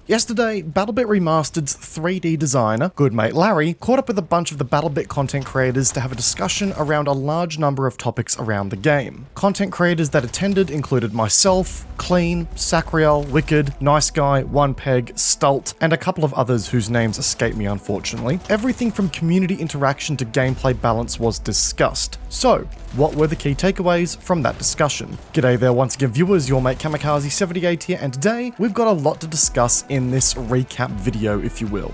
Yesterday, BattleBit Remastered's 3D designer, good mate Larry, caught up with a bunch of the BattleBit content creators to have a discussion around a large number of topics around the game. Content creators that attended included myself, Clean, Sacriel, Wicked, Nice Guy, One Peg, Stult, and a couple of others whose names escape me unfortunately. Everything from community interaction to gameplay balance was discussed. So, what were the key takeaways from that discussion? G'day there once again viewers, your mate Kamikaze78 here, and today we've got a lot to discuss in this recap video, if you will.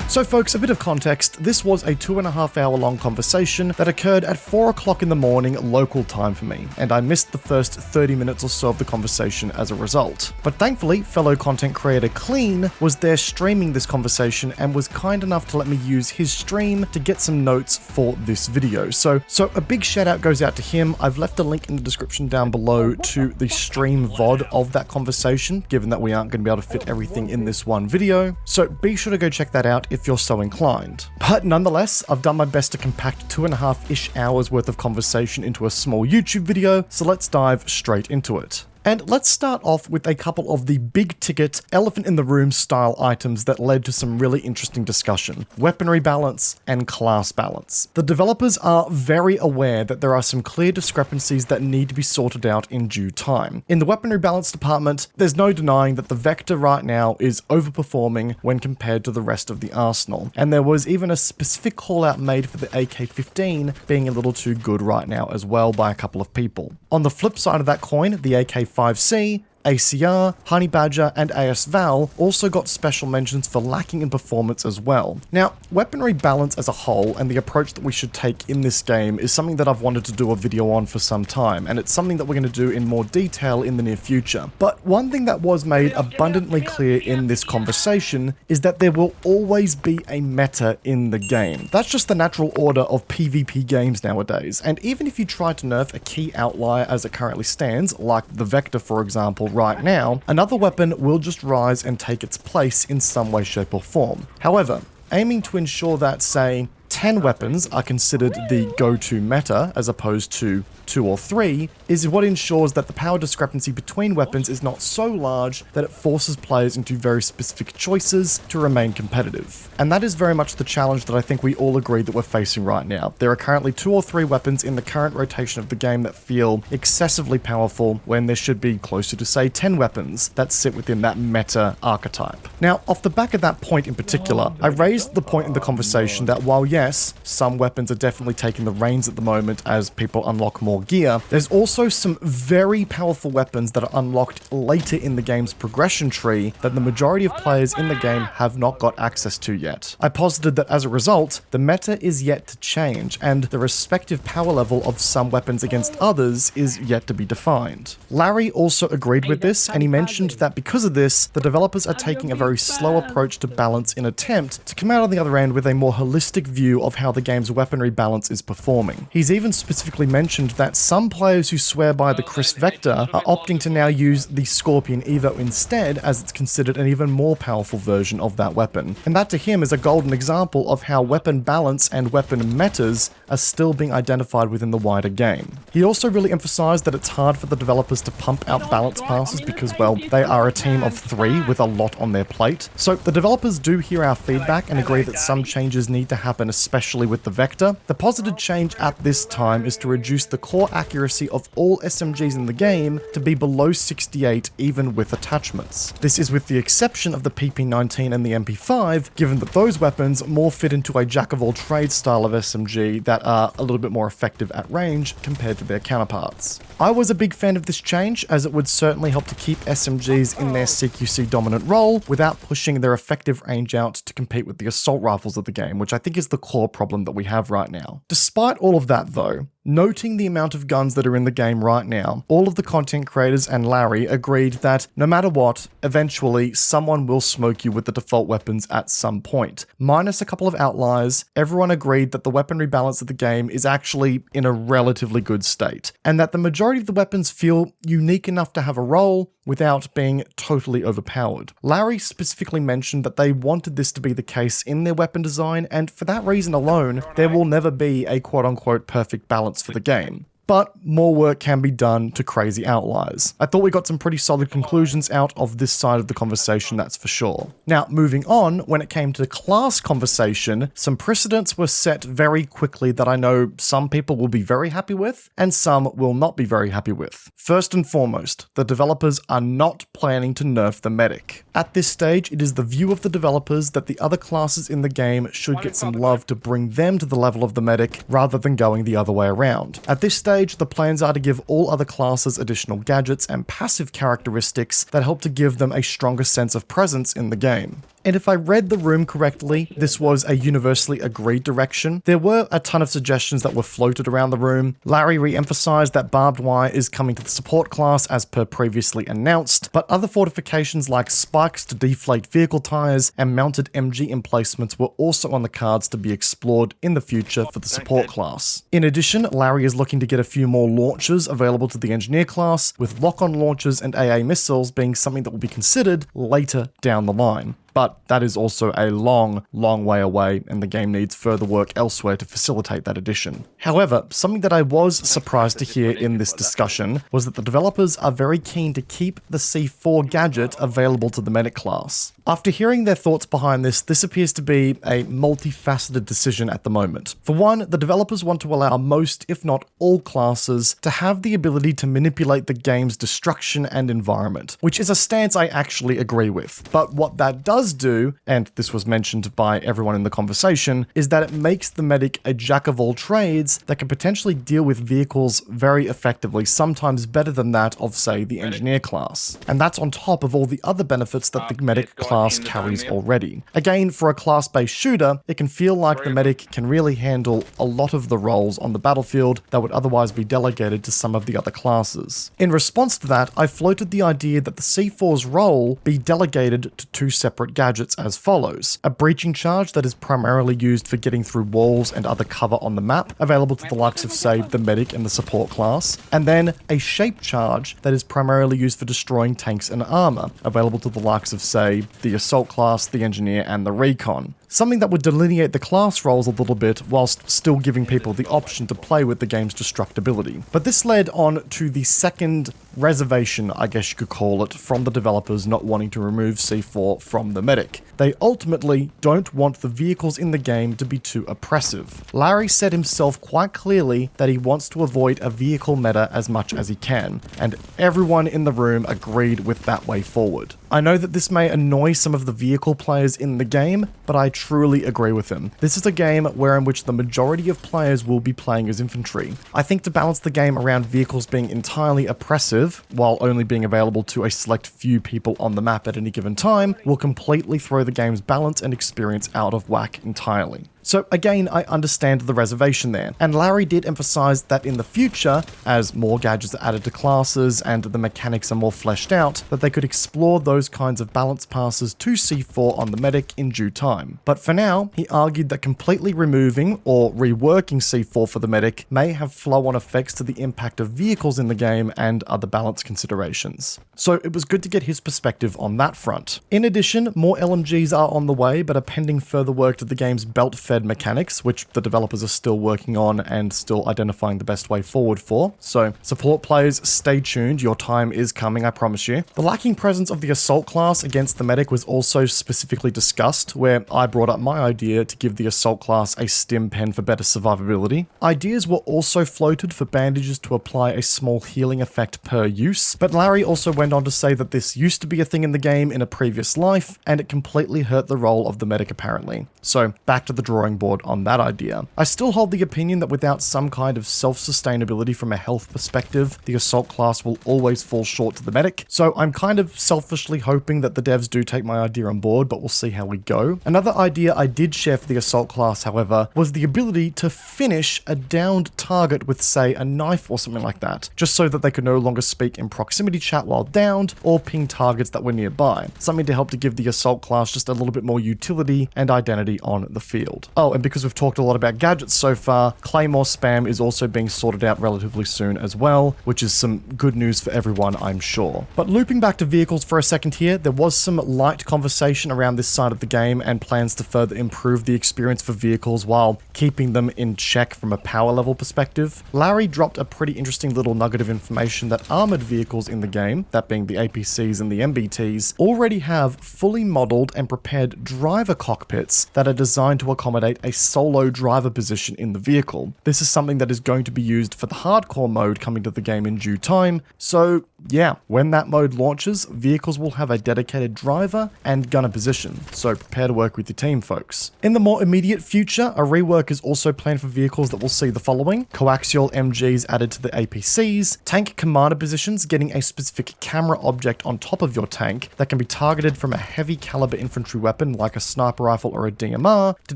So folks, a bit of context, this was a 2.5 hour long conversation that occurred at 4 o'clock in the morning local time for me, and I missed the first 30 minutes or so of the conversation as a result. But thankfully, fellow content creator Clean was there streaming this conversation and was kind enough to let me use his stream to get some notes for this video. So a big shout out goes out to him. I've left a link in the description down below to the stream VOD of that conversation, given that we aren't going to be able to fit everything in this one video. So be sure to go check that out if you're so inclined. But nonetheless, I've done my best to compact 2.5-ish hours worth of conversation into a small YouTube video, so let's dive straight into it. And let's start off with a couple of the big ticket, elephant in the room style items that led to some really interesting discussion: weaponry balance and class balance. The developers are very aware that there are some clear discrepancies that need to be sorted out in due time. In the weaponry balance department, there's no denying that the Vector right now is overperforming when compared to the rest of the arsenal. And there was even a specific call out made for the AK-15 being a little too good right now as well by a couple of people. On the flip side of that coin, the AK-5C, ACR, Honey Badger, and AS Val also got special mentions for lacking in performance as well. Now, weaponry balance as a whole and the approach that we should take in this game is something that I've wanted to do a video on for some time, and it's something that we're going to do in more detail in the near future. But one thing that was made abundantly clear in this conversation is that there will always be a meta in the game. That's just the natural order of PvP games nowadays, and even if you try to nerf a key outlier as it currently stands, like the Vector for example, right now, another weapon will just rise and take its place in some way, shape or form. However, aiming to ensure that, say, 10 weapons are considered the go-to meta as opposed to 2 or 3 is what ensures that the power discrepancy between weapons is not so large that it forces players into very specific choices to remain competitive. And that is very much the challenge that I think we all agree that we're facing right now. There are currently 2 or 3 weapons in the current rotation of the game that feel excessively powerful when there should be closer to, say, 10 weapons that sit within that meta archetype. Now, off the back of that point in particular, I raised the point in the conversation that while yes, some weapons are definitely taking the reins at the moment as people unlock more gear, there's also some very powerful weapons that are unlocked later in the game's progression tree that the majority of players in the game have not got access to yet. I posited that as a result, the meta is yet to change, and the respective power level of some weapons against others is yet to be defined. Larry also agreed with this, and he mentioned that because of this, the developers are taking a very slow approach to balance in an attempt to come out on the other end with a more holistic view of how the game's weaponry balance is performing. He's even specifically mentioned that some players who swear by the Chris Vector are opting to now use the Scorpion Evo instead, as it's considered an even more powerful version of that weapon. And that to him is a golden example of how weapon balance and weapon metas are still being identified within the wider game. He also really emphasized that it's hard for the developers to pump out balance passes because, well, they are a team of 3 with a lot on their plate. So the developers do hear our feedback and agree that some changes need to happen, especially with the Vector. The positive change at this time is to reduce the core accuracy of all SMGs in the game to be below 68 even with attachments. This is with the exception of the PP19 and the MP5, given that those weapons more fit into a jack-of-all-trades style of SMG that are a little bit more effective at range compared to their counterparts. I was a big fan of this change, as it would certainly help to keep SMGs in their CQC dominant role without pushing their effective range out to compete with the assault rifles of the game, which I think is the core problem that we have right now. Despite all of that though, noting the amount of guns that are in the game right now, all of the content creators and Larry agreed that no matter what, eventually someone will smoke you with the default weapons at some point. Minus a couple of outliers, everyone agreed that the weaponry balance of the game is actually in a relatively good state, and that the majority of the weapons feel unique enough to have a role without being totally overpowered. Larry specifically mentioned that they wanted this to be the case in their weapon design, and for that reason alone, there will never be a quote-unquote perfect balance for the game. but more work can be done to crazy outliers. I thought we got some pretty solid conclusions out of this side of the conversation, that's for sure. Now, moving on, when it came to class conversation, some precedents were set very quickly that I know some people will be very happy with, and some will not be very happy with. First and foremost, the developers are not planning to nerf the medic. At this stage, it is the view of the developers that the other classes in the game should get some love to bring them to the level of the medic, rather than going the other way around. At this stage, the plans are to give all other classes additional gadgets and passive characteristics that help to give them a stronger sense of presence in the game. And if I read the room correctly, this was a universally agreed direction. There were a ton of suggestions that were floated around the room. Larry re-emphasized that barbed wire is coming to the support class as per previously announced, but other fortifications like spikes to deflate vehicle tires and mounted MG emplacements were also on the cards to be explored in the future for the support class. In addition, Larry is looking to get a few more launchers available to the engineer class, with lock-on launchers and AA missiles being something that will be considered later down the line. But that is also a long, long way away, and the game needs further work elsewhere to facilitate that addition. However, something that I was surprised to hear in this discussion was that the developers are very keen to keep the C4 gadget available to the medic class. After hearing their thoughts behind this, this appears to be a multifaceted decision at the moment. For one, the developers want to allow most, if not all classes, to have the ability to manipulate the game's destruction and environment, which is a stance I actually agree with. But what that does do, and this was mentioned by everyone in the conversation, is that it makes the medic a jack of all trades that can potentially deal with vehicles very effectively, sometimes better than that of, say, the engineer class. And that's on top of all the other benefits that the medic class carries already. Again, for a class-based shooter, it can feel like the medic can really handle a lot of the roles on the battlefield that would otherwise be delegated to some of the other classes. In response to that, I floated the idea that the C4's role be delegated to two separate gadgets as follows: a breaching charge that is primarily used for getting through walls and other cover on the map, available to the likes of, say, the medic and the support class, and then a shape charge that is primarily used for destroying tanks and armor, available to the likes of, say, the assault class, the engineer, and the recon. Something that would delineate the class roles a little bit whilst still giving people the option to play with the game's destructibility. But this led on to the second reservation, I guess you could call it, from the developers not wanting to remove C4 from the medic. They ultimately don't want the vehicles in the game to be too oppressive. Larry said himself quite clearly that he wants to avoid a vehicle meta as much as he can, and everyone in the room agreed with that way forward. I know that this may annoy some of the vehicle players in the game, but I truly agree with him. This is a game in which the majority of players will be playing as infantry. I think to balance the game around vehicles being entirely oppressive, while only being available to a select few people on the map at any given time, will completely throw the game's balance and experience out of whack entirely. So again, I understand the reservation there, and Larry did emphasize that in the future, as more gadgets are added to classes and the mechanics are more fleshed out, that they could explore those kinds of balance passes to C4 on the medic in due time. But for now, he argued that completely removing or reworking C4 for the medic may have flow-on effects to the impact of vehicles in the game and other balance considerations. So it was good to get his perspective on that front. In addition, more LMGs are on the way, but are pending further work to the game's belt-fed mechanics, which the developers are still working on and still identifying the best way forward for. So support players, stay tuned, your time is coming, I promise you. The lacking presence of the assault class against the medic was also specifically discussed, where I brought up my idea to give the assault class a stim pen for better survivability. Ideas were also floated for bandages to apply a small healing effect per use, but Larry also went on to say that this used to be a thing in the game in a previous life, and it completely hurt the role of the medic apparently. So back to the drawing board on that idea. I still hold the opinion that without some kind of self-sustainability from a health perspective, the assault class will always fall short to the medic, so I'm kind of selfishly hoping that the devs do take my idea on board, but we'll see how we go. Another idea I did share for the assault class, however, was the ability to finish a downed target with, say, a knife or something like that, just so that they could no longer speak in proximity chat while downed, or ping targets that were nearby. Something to help to give the assault class just a little bit more utility and identity on the field. Oh, and because we've talked a lot about gadgets so far, Claymore spam is also being sorted out relatively soon as well, which is some good news for everyone, I'm sure. But looping back to vehicles for a second here, there was some light conversation around this side of the game and plans to further improve the experience for vehicles while keeping them in check from a power level perspective. Larry dropped a pretty interesting little nugget of information that armored vehicles in the game, that being the APCs and the MBTs, already have fully modeled and prepared driver cockpits that are designed to accommodate a solo driver position in the vehicle. This is something that is going to be used for the hardcore mode coming to the game in due time, so yeah, when that mode launches, vehicles will have a dedicated driver and gunner position, so prepare to work with your team, folks. In the more immediate future, a rework is also planned for vehicles that will see the following: coaxial MGs added to the APCs, tank commander positions getting a specific camera object on top of your tank that can be targeted from a heavy caliber infantry weapon like a sniper rifle or a DMR to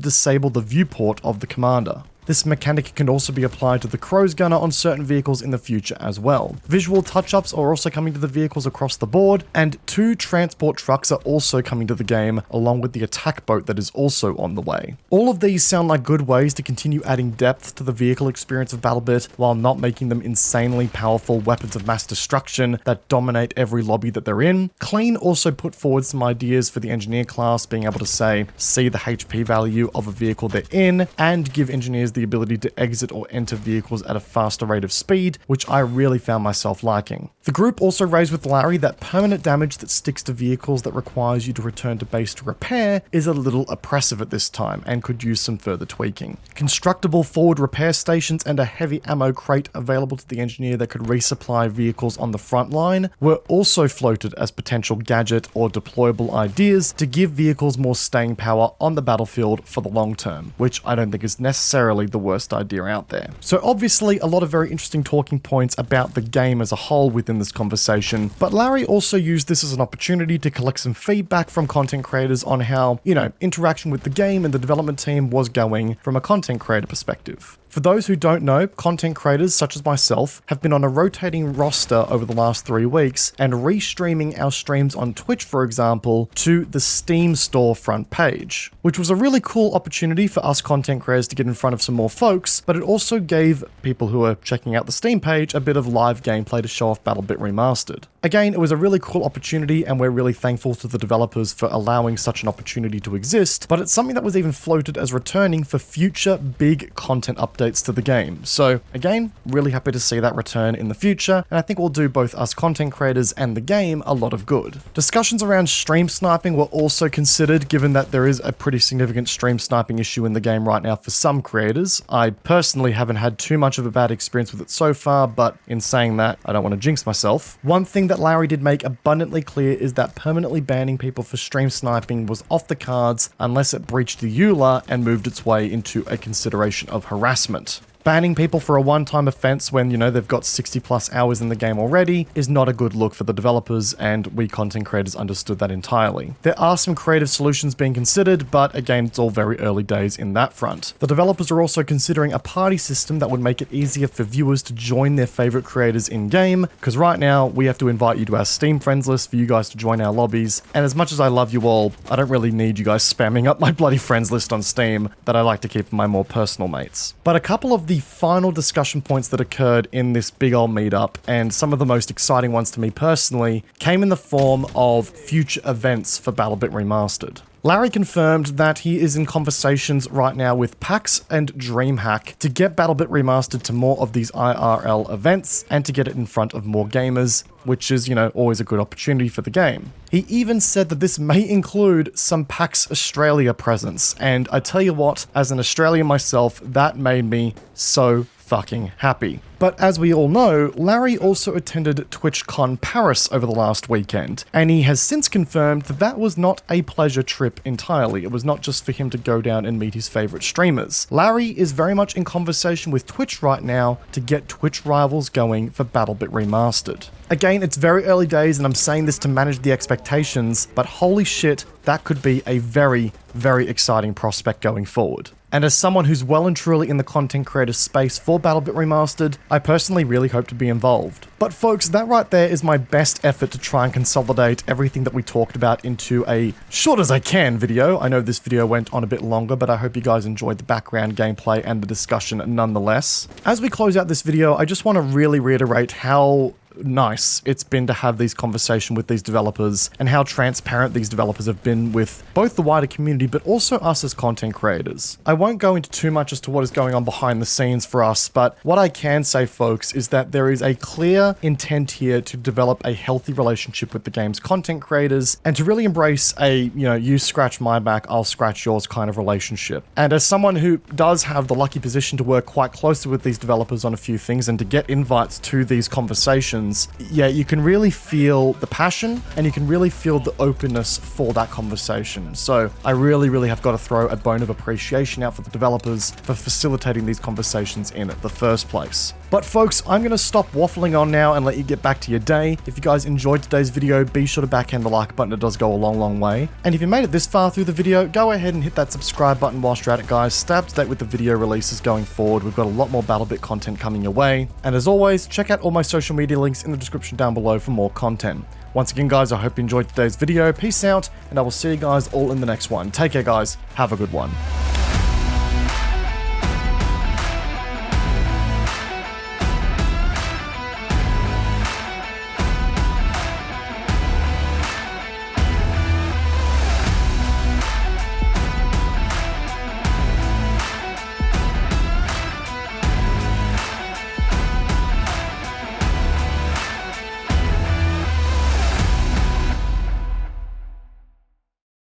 disable the viewport of the commander. This mechanic can also be applied to the Crow's Gunner on certain vehicles in the future as well. Visual touch-ups are also coming to the vehicles across the board, and 2 transport trucks are also coming to the game, along with the attack boat that is also on the way. All of these sound like good ways to continue adding depth to the vehicle experience of BattleBit, while not making them insanely powerful weapons of mass destruction that dominate every lobby that they're in. Clean also put forward some ideas for the engineer class, being able to see the HP value of a vehicle they're in, and give engineers the ability to exit or enter vehicles at a faster rate of speed, which I really found myself liking. The group also raised with Larry that permanent damage that sticks to vehicles that requires you to return to base to repair is a little oppressive at this time and could use some further tweaking. Constructible forward repair stations and a heavy ammo crate available to the engineer that could resupply vehicles on the front line were also floated as potential gadget or deployable ideas to give vehicles more staying power on the battlefield for the long term, which I don't think is necessarily the worst idea out there. So obviously a lot of very interesting talking points about the game as a whole within this conversation, but Larry also used this as an opportunity to collect some feedback from content creators on how, interaction with the game and the development team was going from a content creator perspective. For those who don't know, content creators such as myself have been on a rotating roster over the last 3 weeks and restreaming our streams on Twitch, for example, to the Steam store front page, which was a really cool opportunity for us content creators to get in front of some more folks, but it also gave people who are checking out the Steam page a bit of live gameplay to show off BattleBit Remastered. Again, it was a really cool opportunity and we're really thankful to the developers for allowing such an opportunity to exist, but it's something that was even floated as returning for future big content updates to the game. So again, really happy to see that return in the future, and I think will do both us content creators and the game a lot of good. Discussions around stream sniping were also considered, given that there is a pretty significant stream sniping issue in the game right now for some creators. I personally haven't had too much of a bad experience with it so far, but in saying that, I don't want to jinx myself. One thing that Larry did make abundantly clear is that permanently banning people for stream sniping was off the cards unless it breached the EULA and moved its way into a consideration of harassment. Banning people for a one-time offense when, they've got 60 plus hours in the game already is not a good look for the developers, and we content creators understood that entirely. There are some creative solutions being considered, but again, it's all very early days in that front. The developers are also considering a party system that would make it easier for viewers to join their favorite creators in-game, because right now, we have to invite you to our Steam friends list for you guys to join our lobbies, and as much as I love you all, I don't really need you guys spamming up my bloody friends list on Steam that I like to keep for my more personal mates. But a couple of the final discussion points that occurred in this big old meetup, and some of the most exciting ones to me personally, came in the form of future events for BattleBit Remastered. Larry confirmed that he is in conversations right now with PAX and DreamHack to get BattleBit Remastered to more of these IRL events and to get it in front of more gamers, which is, always a good opportunity for the game. He even said that this may include some PAX Australia presence, and I tell you what, as an Australian myself, that made me so fucking happy. But as we all know, Larry also attended TwitchCon Paris over the last weekend, and he has since confirmed that that was not a pleasure trip entirely. It was not just for him to go down and meet his favorite streamers. Larry is very much in conversation with Twitch right now to get Twitch rivals going for BattleBit Remastered. Again, it's very early days and I'm saying this to manage the expectations, but holy shit, that could be a very, very exciting prospect going forward. And as someone who's well and truly in the content creator space for BattleBit Remastered, I personally really hope to be involved. But folks, that right there is my best effort to try and consolidate everything that we talked about into a short as I can video. I know this video went on a bit longer, but I hope you guys enjoyed the background gameplay and the discussion nonetheless. As we close out this video, I just want to really reiterate how nice it's been to have these conversations with these developers and how transparent these developers have been with both the wider community but also us as content creators. I won't go into too much as to what is going on behind the scenes for us, but what I can say, folks, is that there is a clear intent here to develop a healthy relationship with the game's content creators and to really embrace a, you scratch my back, I'll scratch yours kind of relationship. And as someone who does have the lucky position to work quite closely with these developers on a few things and to get invites to these conversations, yeah, you can really feel the passion and you can really feel the openness for that conversation. So I really have got to throw a bone of appreciation out for the developers for facilitating these conversations in the first place. But folks, I'm going to stop waffling on now and let you get back to your day. If you guys enjoyed today's video, be sure to backhand the like button. It does go a long way. And if you made it this far through the video, go ahead and hit that subscribe button whilst you're at it, guys. Stay up to date with the video releases going forward. We've got a lot more BattleBit content coming your way. And as always, check out all my social media links in the description down below for more content. Once again, guys, I hope you enjoyed today's video. Peace out, and I will see you guys all in the next one. Take care, guys. Have a good one.